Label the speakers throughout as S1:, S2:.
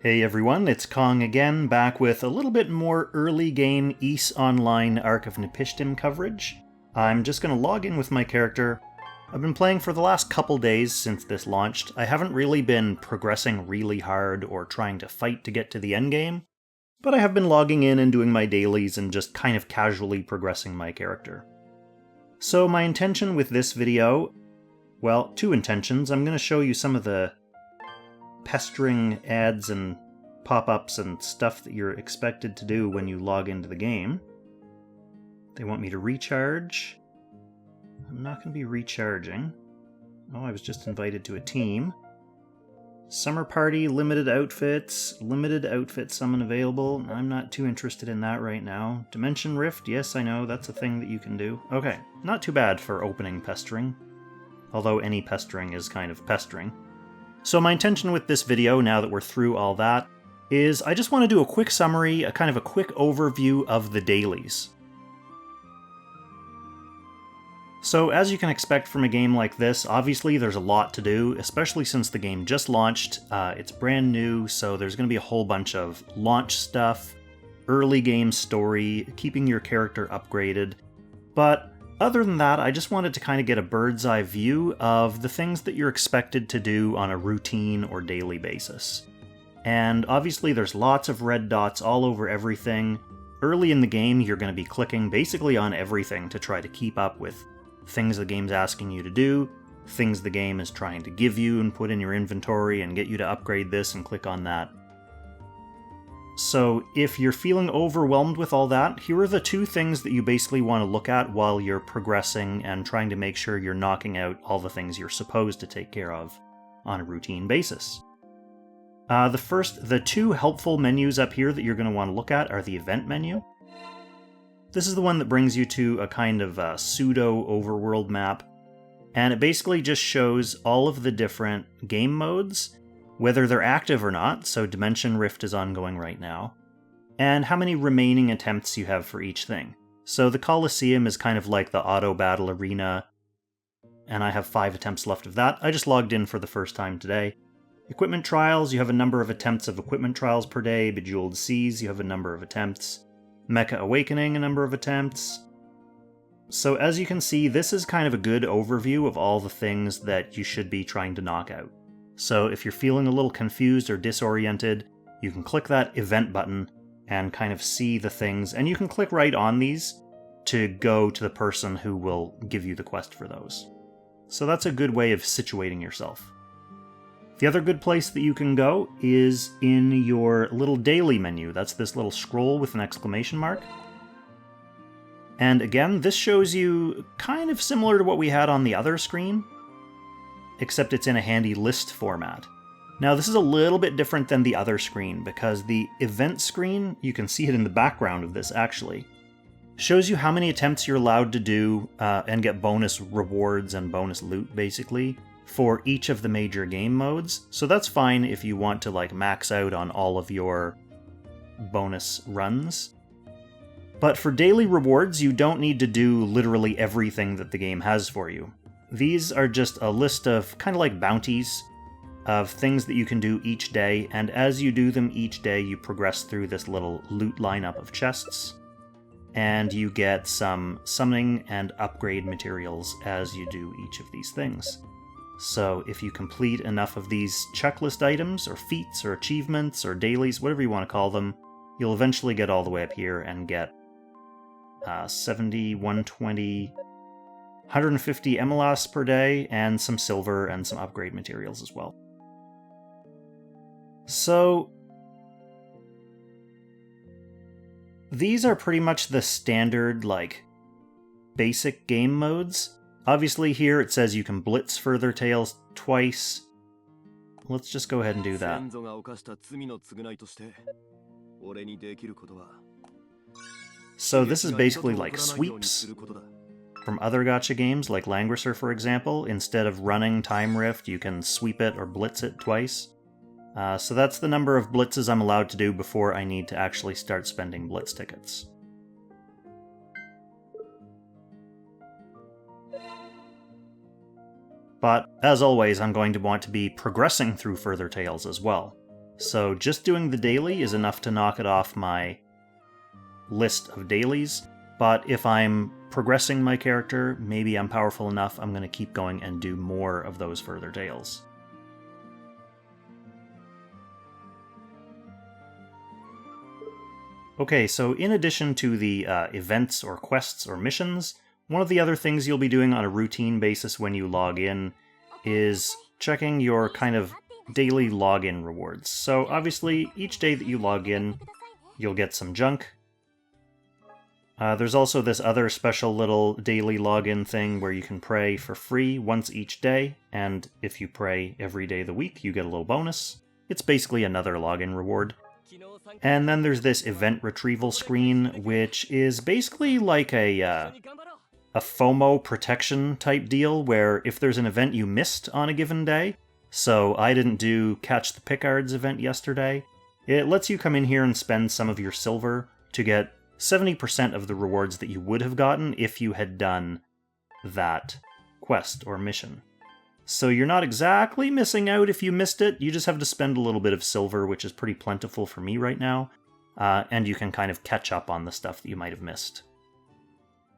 S1: Hey everyone, it's Kong again, back with a little bit more early game Ys Online Ark of Napishtim coverage. I'm just going to log in with my character. I've been playing for the last couple days since this launched. I haven't really been progressing really hard or trying to fight to get to the endgame, but I have been logging in and doing my dailies and just kind of casually progressing my character. So my intention with this video, well, two intentions. I'm going to show you some of the pestering ads and pop-ups and stuff that you're expected to do when you log into the game. They want me to recharge. I'm not going to be recharging. Oh, I was just invited to a team. Summer party, limited outfit summon available. I'm not too interested in that right now. Dimension Rift, yes, I know, that's a thing that you can do. Okay, not too bad for opening pestering. Although any pestering is kind of pestering. So my intention with this video, now that we're through all that, is I just want to do a quick summary, a kind of a quick overview of the dailies. So as you can expect from a game like this, obviously there's a lot to do, especially since the game just launched. It's brand new, so there's going to be a whole bunch of launch stuff, early game story, keeping your character upgraded. But other than that, I just wanted to kind of get a bird's eye view of the things that you're expected to do on a routine or daily basis. And obviously there's lots of red dots all over everything. Early in the game, you're going to be clicking basically on everything to try to keep up with things the game's asking you to do, things the game is trying to give you and put in your inventory and get you to upgrade this and click on that. So if you're feeling overwhelmed with all that, here are the two things that you basically want to look at while you're progressing and trying to make sure you're knocking out all the things you're supposed to take care of on a routine basis. The two helpful menus up here that you're going to want to look at are the event menu. This is the one that brings you to a kind of pseudo overworld map, and it basically just shows all of the different game modes, whether they're active or not, so Dimension Rift is ongoing right now, and how many remaining attempts you have for each thing. So the Coliseum is kind of like the auto battle arena, and I have 5 attempts left of that. I just logged in for the first time today. Equipment trials, you have a number of attempts of equipment trials per day. Bejeweled Seas, you have a number of attempts. Mecha Awakening, a number of attempts. So as you can see, this is kind of a good overview of all the things that you should be trying to knock out. So if you're feeling a little confused or disoriented, you can click that event button and kind of see the things, and you can click right on these to go to the person who will give you the quest for those. So that's a good way of situating yourself. The other good place that you can go is in your little daily menu. That's this little scroll with an exclamation mark. And again, this shows you kind of similar to what we had on the other screen, except it's in a handy list format. Now this is a little bit different than the other screen, because the event screen, you can see it in the background of this actually, shows you how many attempts you're allowed to do and get bonus rewards and bonus loot basically for each of the major game modes. So that's fine if you want to like max out on all of your bonus runs. But for daily rewards, you don't need to do literally everything that the game has for you. These are just a list of kind of like bounties of things that you can do each day, and as you do them each day, you progress through this little loot lineup of chests, and you get some summoning and upgrade materials as you do each of these things. So if you complete enough of these checklist items, or feats, or achievements, or dailies, whatever you want to call them, you'll eventually get all the way up here and get 70, 120, 150 MLS per day, and some silver and some upgrade materials as well. So these are pretty much the standard, like, basic game modes. Obviously here it says you can blitz further tails twice. Let's just go ahead and do that. So this is basically like sweeps from other gacha games, like Langrisser for example. Instead of running Time Rift, you can sweep it or blitz it twice. So that's the number of blitzes I'm allowed to do before I need to actually start spending blitz tickets. But, as always, I'm going to want to be progressing through further tales as well. So just doing the daily is enough to knock it off my list of dailies, but if I'm progressing my character, maybe I'm powerful enough, I'm going to keep going and do more of those further tales. Okay, so in addition to the events or quests or missions, one of the other things you'll be doing on a routine basis when you log in is checking your kind of daily login rewards. So obviously, each day that you log in, you'll get some junk. There's also this other special little daily login thing where you can pray for free once each day, and if you pray every day of the week, you get a little bonus. It's basically another login reward. And then there's this event retrieval screen, which is basically like a FOMO protection type deal, where if there's an event you missed on a given day, so I didn't do Catch the Pikkards event yesterday, it lets you come in here and spend some of your silver to get 70% of the rewards that you would have gotten if you had done that quest or mission. So you're not exactly missing out if you missed it, you just have to spend a little bit of silver, which is pretty plentiful for me right now, and you can kind of catch up on the stuff that you might have missed.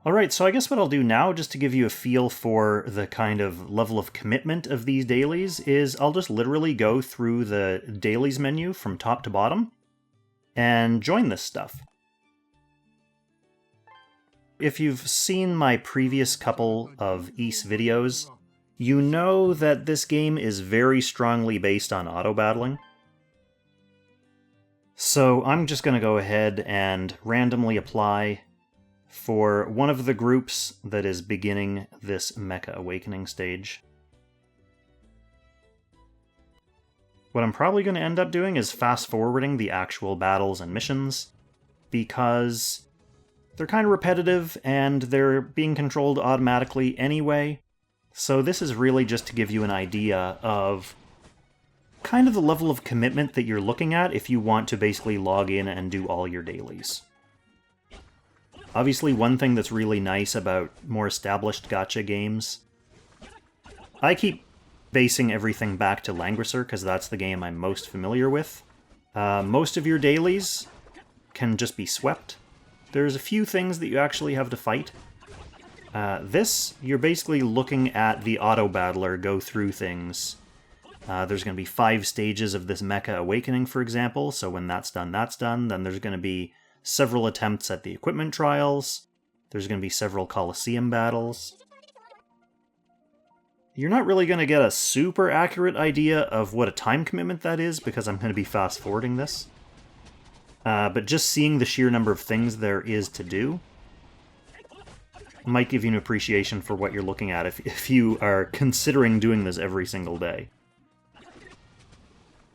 S1: Alright, so I guess what I'll do now, just to give you a feel for the kind of level of commitment of these dailies, is I'll just literally go through the dailies menu from top to bottom, and join this stuff. If you've seen my previous couple of Ys videos, you know that this game is very strongly based on auto-battling. So I'm just going to go ahead and randomly apply for one of the groups that is beginning this Mecha Awakening stage. What I'm probably going to end up doing is fast-forwarding the actual battles and missions, because they're kind of repetitive, and they're being controlled automatically anyway, so this is really just to give you an idea of kind of the level of commitment that you're looking at if you want to basically log in and do all your dailies. Obviously, one thing that's really nice about more established gacha games, I keep basing everything back to Langrisser because that's the game I'm most familiar with. Most of your dailies can just be swept. There's a few things that you actually have to fight. This, you're basically looking at the auto-battler go through things. There's going to be 5 stages of this Mecha Awakening, for example, so when that's done, that's done. Then there's going to be several attempts at the equipment trials. There's going to be several Coliseum battles. You're not really going to get a super accurate idea of what a time commitment that is, because I'm going to be fast-forwarding this. But just seeing the sheer number of things there is to do might give you an appreciation for what you're looking at if you are considering doing this every single day.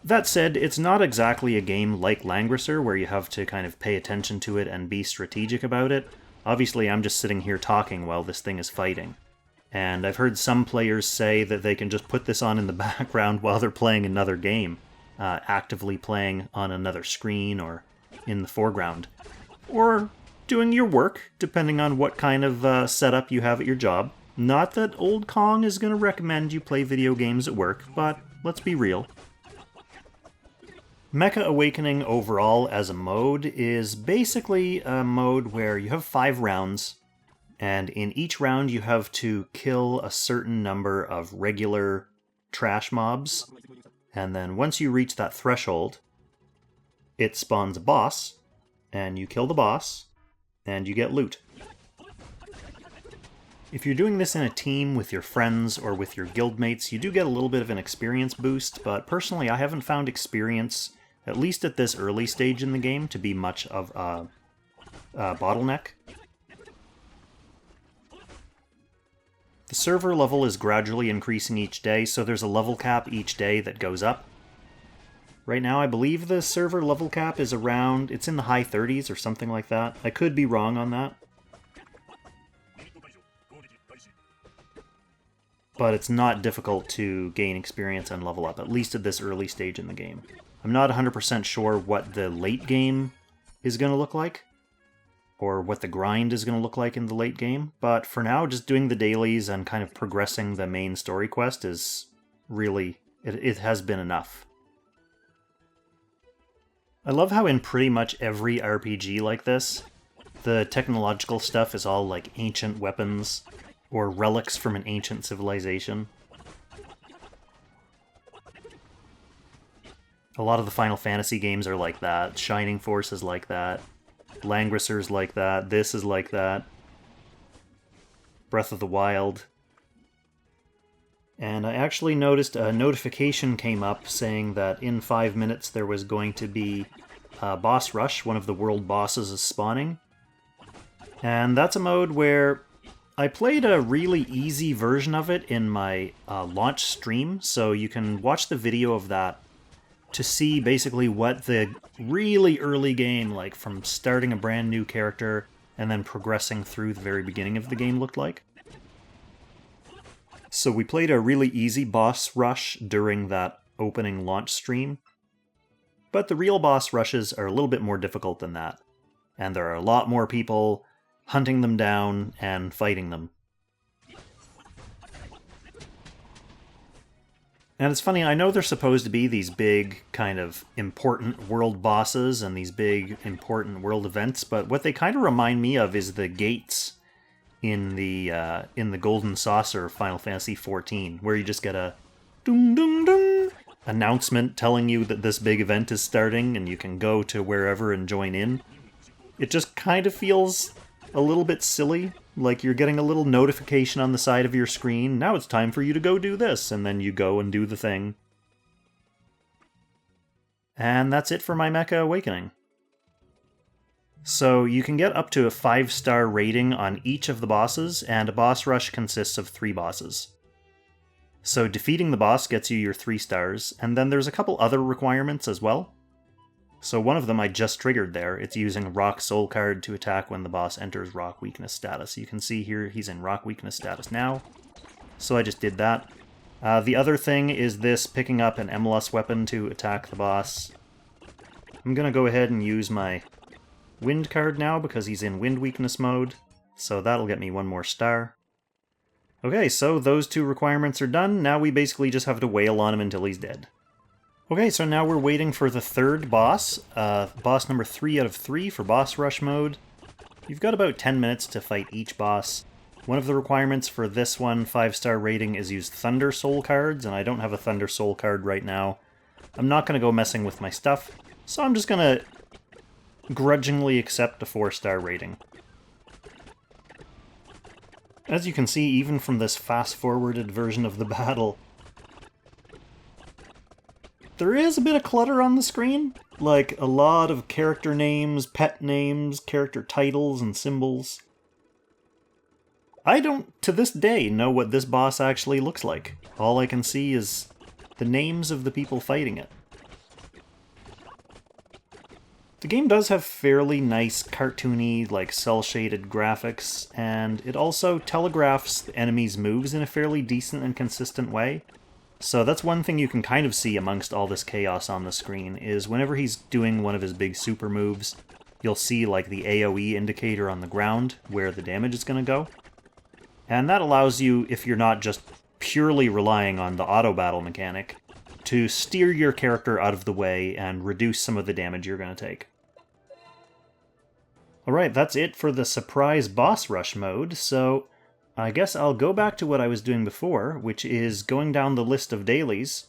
S1: That said, it's not exactly a game like Langrisser where you have to kind of pay attention to it and be strategic about it. Obviously, I'm just sitting here talking while this thing is fighting. And I've heard some players say that they can just put this on in the background while they're playing another game, actively playing on another screen or in the foreground, or doing your work, depending on what kind of setup you have at your job. Not that Old Kong is going to recommend you play video games at work, but let's be real. Mecha Awakening overall as a mode is basically a mode where you have 5 rounds, and in each round you have to kill a certain number of regular trash mobs, and then once you reach that threshold, it spawns a boss, and you kill the boss, and you get loot. If you're doing this in a team with your friends or with your guildmates, you do get a little bit of an experience boost, but personally I haven't found experience, at least at this early stage in the game, to be much of a bottleneck. The server level is gradually increasing each day, so there's a level cap each day that goes up. Right now, I believe the server level cap is around, it's in the high 30s or something like that. I could be wrong on that. But it's not difficult to gain experience and level up, at least at this early stage in the game. I'm not 100% sure what the late game is going to look like, or what the grind is going to look like in the late game, but for now, just doing the dailies and kind of progressing the main story quest is really, it has been enough. I love how in pretty much every RPG like this, the technological stuff is all like ancient weapons or relics from an ancient civilization. A lot of the Final Fantasy games are like that. Shining Force is like that. Langrisser's like that. This is like that. Breath of the Wild. And I actually noticed a notification came up saying that in 5 minutes there was going to be a boss rush. One of the world bosses is spawning. And that's a mode where I played a really easy version of it in my launch stream, so you can watch the video of that to see basically what the really early game, like from starting a brand new character and then progressing through the very beginning of the game, looked like. So we played a really easy boss rush during that opening launch stream, but the real boss rushes are a little bit more difficult than that, and there are a lot more people hunting them down and fighting them. And it's funny, I know they're supposed to be these big, kind of important world bosses and these big, important world events, but what they kind of remind me of is the gates in the Golden Saucer of Final Fantasy XIV, where you just get a ding ding ding announcement telling you that this big event is starting and you can go to wherever and join in. It just kind of feels a little bit silly, like you're getting a little notification on the side of your screen, now it's time for you to go do this, and then you go and do the thing. And that's it for my Mecha Awakening. So you can get up to a 5-star rating on each of the bosses, and a boss rush consists of 3 bosses. So defeating the boss gets you your 3 stars, and then there's a couple other requirements as well. So one of them I just triggered there. It's using Rock Soul card to attack when the boss enters Rock Weakness status. You can see here he's in Rock Weakness status now. So I just did that. The other thing is this picking up an MLS weapon to attack the boss. I'm going to go ahead and use my Wind card now because he's in Wind Weakness mode. So that'll get me 1 more star. Okay, so those 2 requirements are done. Now we basically just have to wail on him until he's dead. Okay, so now we're waiting for the 3rd boss, boss number 3 out of 3 for boss rush mode. You've got about 10 minutes to fight each boss. One of the requirements for this one, 5-star rating, is use Thunder Soul cards, and I don't have a Thunder Soul card right now. I'm not going to go messing with my stuff, so I'm just going to grudgingly accept a 4-star rating. As you can see, even from this fast-forwarded version of the battle, there is a bit of clutter on the screen, like a lot of character names, pet names, character titles, and symbols. I don't, to this day, know what this boss actually looks like. All I can see is the names of the people fighting it. The game does have fairly nice, cartoony, like cel-shaded graphics, and it also telegraphs the enemy's moves in a fairly decent and consistent way. So that's one thing you can kind of see amongst all this chaos on the screen, is whenever he's doing one of his big super moves, you'll see like the AoE indicator on the ground where the damage is going to go. And that allows you, if you're not just purely relying on the auto battle mechanic, to steer your character out of the way and reduce some of the damage you're going to take. Alright, that's it for the surprise boss rush mode, so I guess I'll go back to what I was doing before, which is going down the list of dailies.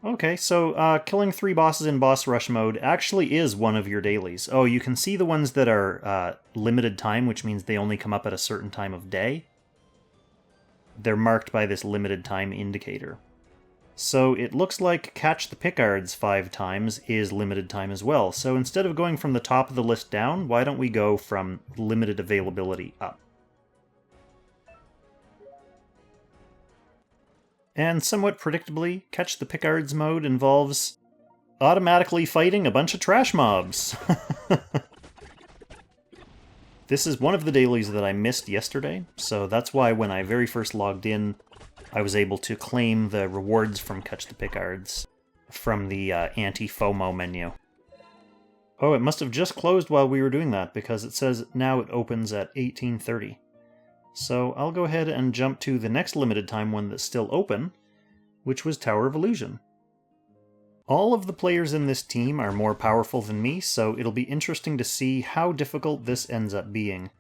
S1: Okay, so killing 3 bosses in boss rush mode actually is one of your dailies. Oh, you can see the ones that are limited time, which means they only come up at a certain time of day. They're marked by this limited time indicator. So it looks like catch the Pikkards 5 times is limited time as well. So instead of going from the top of the list down, why don't we go from limited availability up? And somewhat predictably, catch the Pikkards mode involves automatically fighting a bunch of trash mobs. This is one of the dailies that I missed yesterday, so that's why when I very first logged in, I was able to claim the rewards from Catch the Pikkards from the anti-FOMO menu. Oh, it must have just closed while we were doing that, because it says now it opens at 18:30. So I'll go ahead and jump to the next limited time one that's still open, which was Tower of Illusion. All of the players in this team are more powerful than me, so it'll be interesting to see how difficult this ends up being,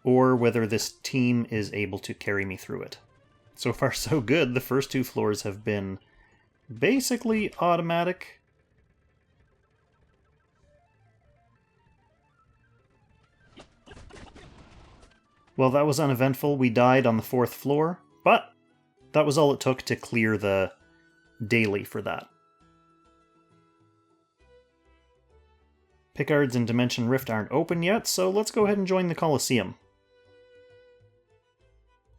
S1: or whether this team is able to carry me through it. So far so good. The first 2 floors have been basically automatic. Well, that was uneventful. We died on the 4th floor, but that was all it took to clear the daily for that. Pikkards and Dimension Rift aren't open yet, so let's go ahead and join the Coliseum.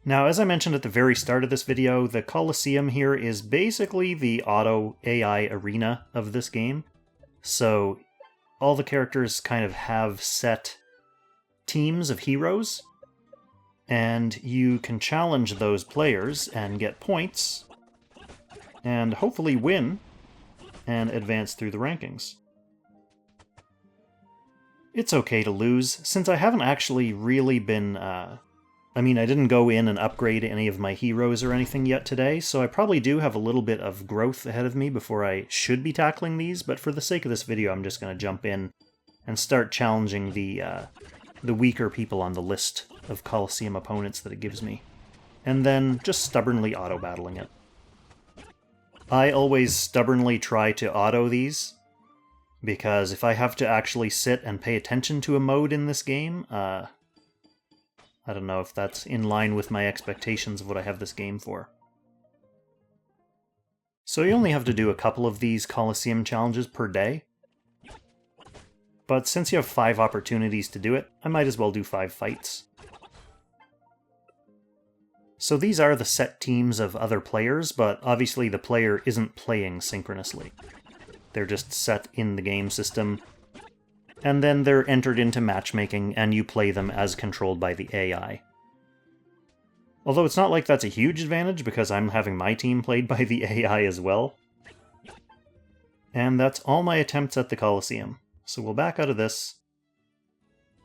S1: Now, as I mentioned at the very start of this video, the Coliseum here is basically the auto AI arena of this game. So all the characters kind of have set teams of heroes, and you can challenge those players and get points, and hopefully win and advance through the rankings. It's okay to lose, since I haven't actually really been, I didn't go in and upgrade any of my heroes or anything yet today, so I probably do have a little bit of growth ahead of me before I should be tackling these, but for the sake of this video I'm just going to jump in and start challenging the weaker people on the list of Coliseum opponents that it gives me, and then just stubbornly auto-battling it. I always stubbornly try to auto these, because if I have to actually sit and pay attention to a mode in this game, I don't know if that's in line with my expectations of what I have this game for. So you only have to do a couple of these Coliseum challenges per day. But since you have 5 opportunities to do it, I might as well do 5 fights. So these are the set teams of other players, but obviously the player isn't playing synchronously. They're just set in the game system, and then they're entered into matchmaking, and you play them as controlled by the AI. Although it's not like that's a huge advantage, because I'm having my team played by the AI as well. And that's all my attempts at the Coliseum. So we'll back out of this.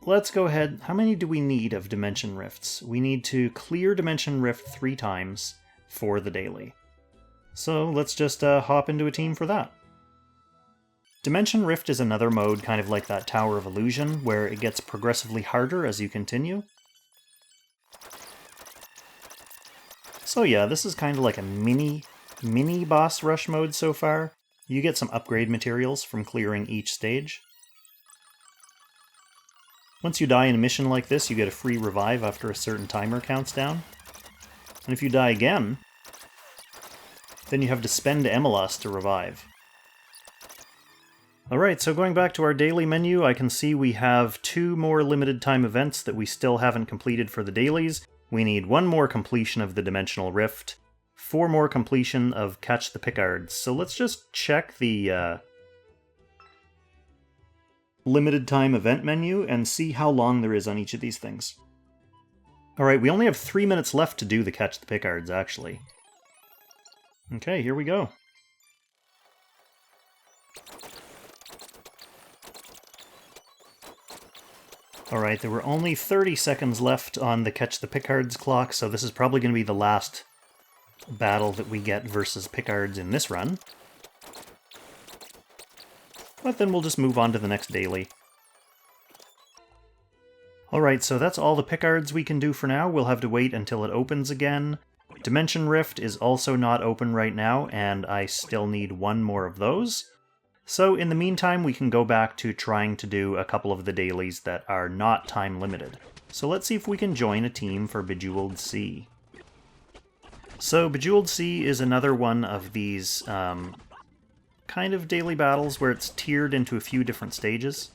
S1: Let's go ahead. How many do we need of Dimension Rifts? We need to clear Dimension Rift 3 times for the daily. So let's just hop into a team for that. Dimension Rift is another mode kind of like that Tower of Illusion, where it gets progressively harder as you continue. So yeah, this is kind of like a mini boss rush mode so far. You get some upgrade materials from clearing each stage. Once you die in a mission like this, you get a free revive after a certain timer counts down. And if you die again, then you have to spend Emelas to revive. Alright, so going back to our daily menu, I can see we have 2 more limited time events that we still haven't completed for the dailies. We need 1 more completion of the Dimensional Rift, 4 more completion of Catch the Pikkards. So let's just check the limited time event menu and see how long there is on each of these things. Alright, we only have 3 minutes left to do the Catch the Pikkards, actually. Okay, here we go. Alright, there were only 30 seconds left on the Catch the Pikkards clock, so this is probably going to be the last battle that we get versus Pikkards in this run. But then we'll just move on to the next daily. Alright, so that's all the Pikkards we can do for now. We'll have to wait until it opens again. Dimension Rift is also not open right now, and I still need 1 more of those. So in the meantime, we can go back to trying to do a couple of the dailies that are not time limited. So let's see if we can join a team for Bejeweled Sea. So Bejeweled Sea is another one of these kind of daily battles where it's tiered into a few different stages.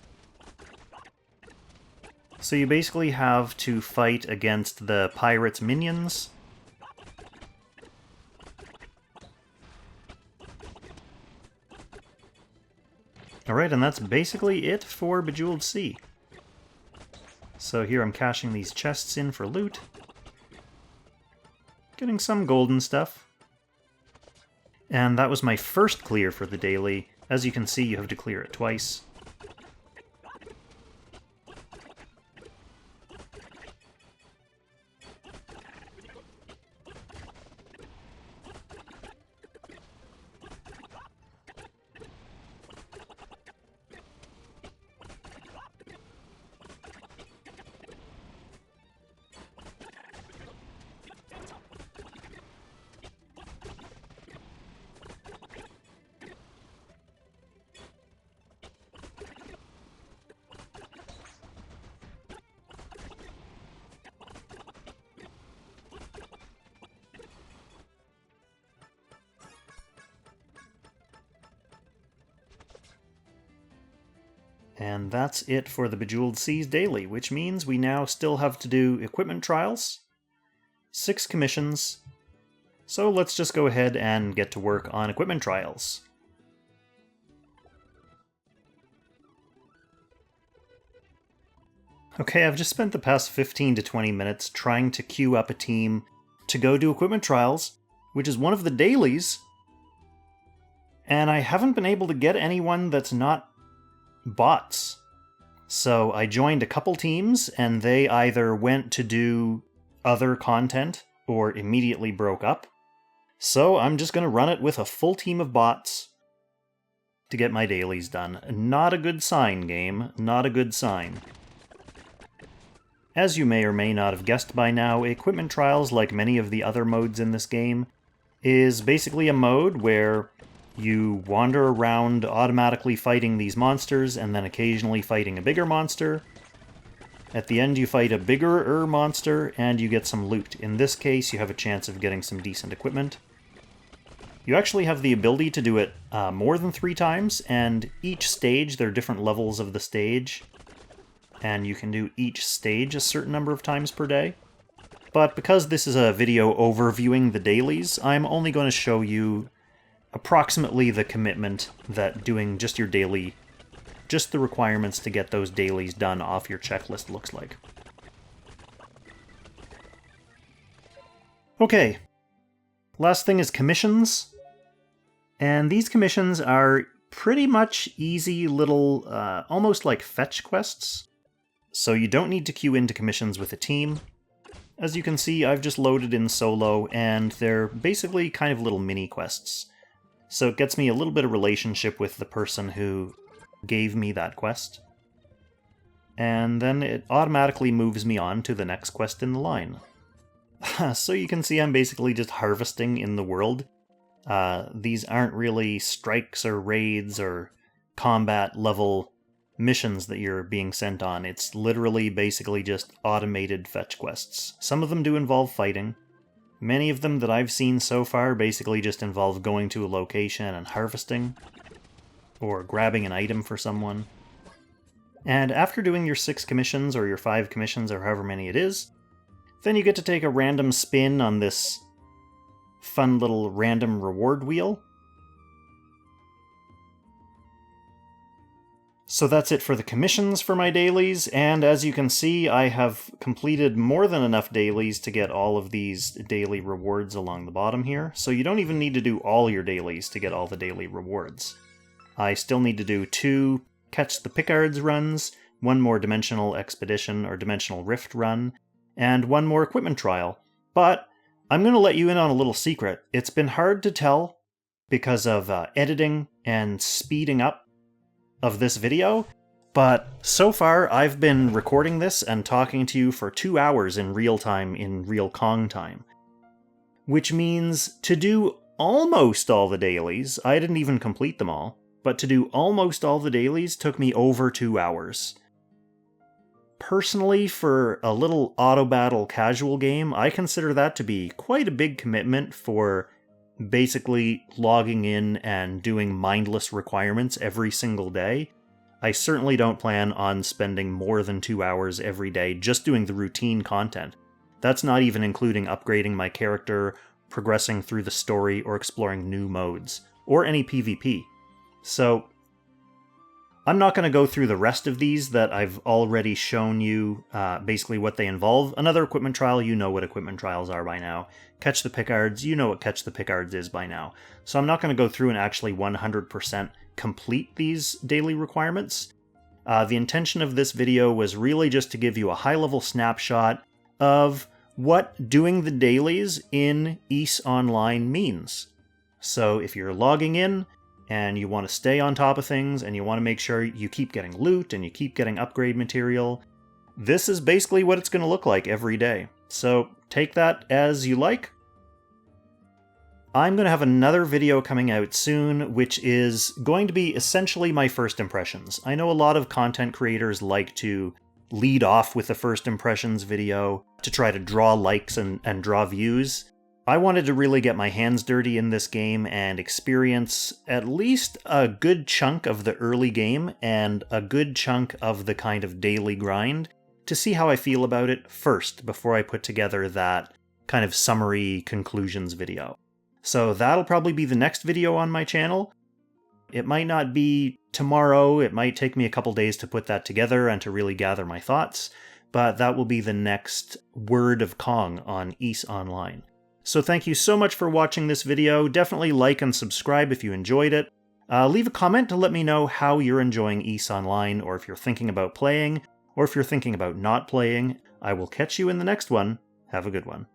S1: So you basically have to fight against the pirates' minions. Alright, and that's basically it for Bejeweled Sea. So here I'm cashing these chests in for loot. Getting some golden stuff. And that was my first clear for the daily. As you can see, you have to clear it twice. And that's it for the Bejeweled Seas daily, which means we now still have to do equipment trials, 6 commissions, so let's just go ahead and get to work on equipment trials. Okay, I've just spent the past 15 to 20 minutes trying to queue up a team to go do equipment trials, which is one of the dailies, and I haven't been able to get anyone that's not bots. So I joined a couple teams, and they either went to do other content or immediately broke up. So I'm just going to run it with a full team of bots to get my dailies done. Not a good sign, game. Not a good sign. As you may or may not have guessed by now, equipment trials, like many of the other modes in this game, is basically a mode where you wander around automatically fighting these monsters and then occasionally fighting a bigger monster. At the end you fight a bigger monster and you get some loot. In this case you have a chance of getting some decent equipment. You actually have the ability to do it more than 3 times, and each stage, there are different levels of the stage, and you can do each stage a certain number of times per day. But because this is a video overviewing the dailies, I'm only going to show you approximately the commitment that doing just your daily, just the requirements to get those dailies done off your checklist looks like. Okay, last thing is commissions. And these commissions are pretty much easy little, almost like fetch quests. So you don't need to queue into commissions with a team. As you can see, I've just loaded in solo, and they're basically kind of little mini quests. So it gets me a little bit of relationship with the person who gave me that quest. And then it automatically moves me on to the next quest in the line. So you can see I'm basically just harvesting in the world. These aren't really strikes or raids or combat level missions that you're being sent on. It's literally basically just automated fetch quests. Some of them do involve fighting. Many of them that I've seen so far basically just involve going to a location and harvesting, or grabbing an item for someone. And after doing your 6 commissions, or your 5 commissions, or however many it is, then you get to take a random spin on this fun little random reward wheel. So that's it for the commissions for my dailies, and as you can see, I have completed more than enough dailies to get all of these daily rewards along the bottom here, so you don't even need to do all your dailies to get all the daily rewards. I still need to do 2 Catch the Pikkards runs, 1 more Dimensional Expedition or Dimensional Rift run, and 1 more equipment trial. But I'm going to let you in on a little secret. It's been hard to tell because of editing and speeding up of this video, but so far I've been recording this and talking to you for 2 hours in real time, in real Kong time. Which means to do almost all the dailies, I didn't even complete them all, but to do almost all the dailies took me over 2 hours. Personally, for a little auto-battle casual game, I consider that to be quite a big commitment for basically logging in and doing mindless requirements every single day. I certainly don't plan on spending more than 2 hours every day just doing the routine content. That's not even including upgrading my character, progressing through the story, or exploring new modes, or any PvP. So I'm not going to go through the rest of these that I've already shown you basically what they involve. Another equipment trial, you know what equipment trials are by now. Catch the Pikkards, you know what Catch the Pikkards is by now. So I'm not going to go through and actually 100% complete these daily requirements. The intention of this video was really just to give you a high-level snapshot of what doing the dailies in Ys Online means. So if you're logging in, and you want to stay on top of things, and you want to make sure you keep getting loot, and you keep getting upgrade material, this is basically what it's going to look like every day. So take that as you like. I'm going to have another video coming out soon, which is going to be essentially my first impressions. I know a lot of content creators like to lead off with the first impressions video to try to draw likes and draw views. I wanted to really get my hands dirty in this game and experience at least a good chunk of the early game and a good chunk of the kind of daily grind to see how I feel about it first before I put together that kind of summary conclusions video. So that'll probably be the next video on my channel. It might not be tomorrow, it might take me a couple days to put that together and to really gather my thoughts, but that will be the next Word of Kong on Ys Online. So thank you so much for watching this video. Definitely like and subscribe if you enjoyed it. Leave a comment to let me know how you're enjoying Ys Online, or if you're thinking about playing, or if you're thinking about not playing. I will catch you in the next one. Have a good one.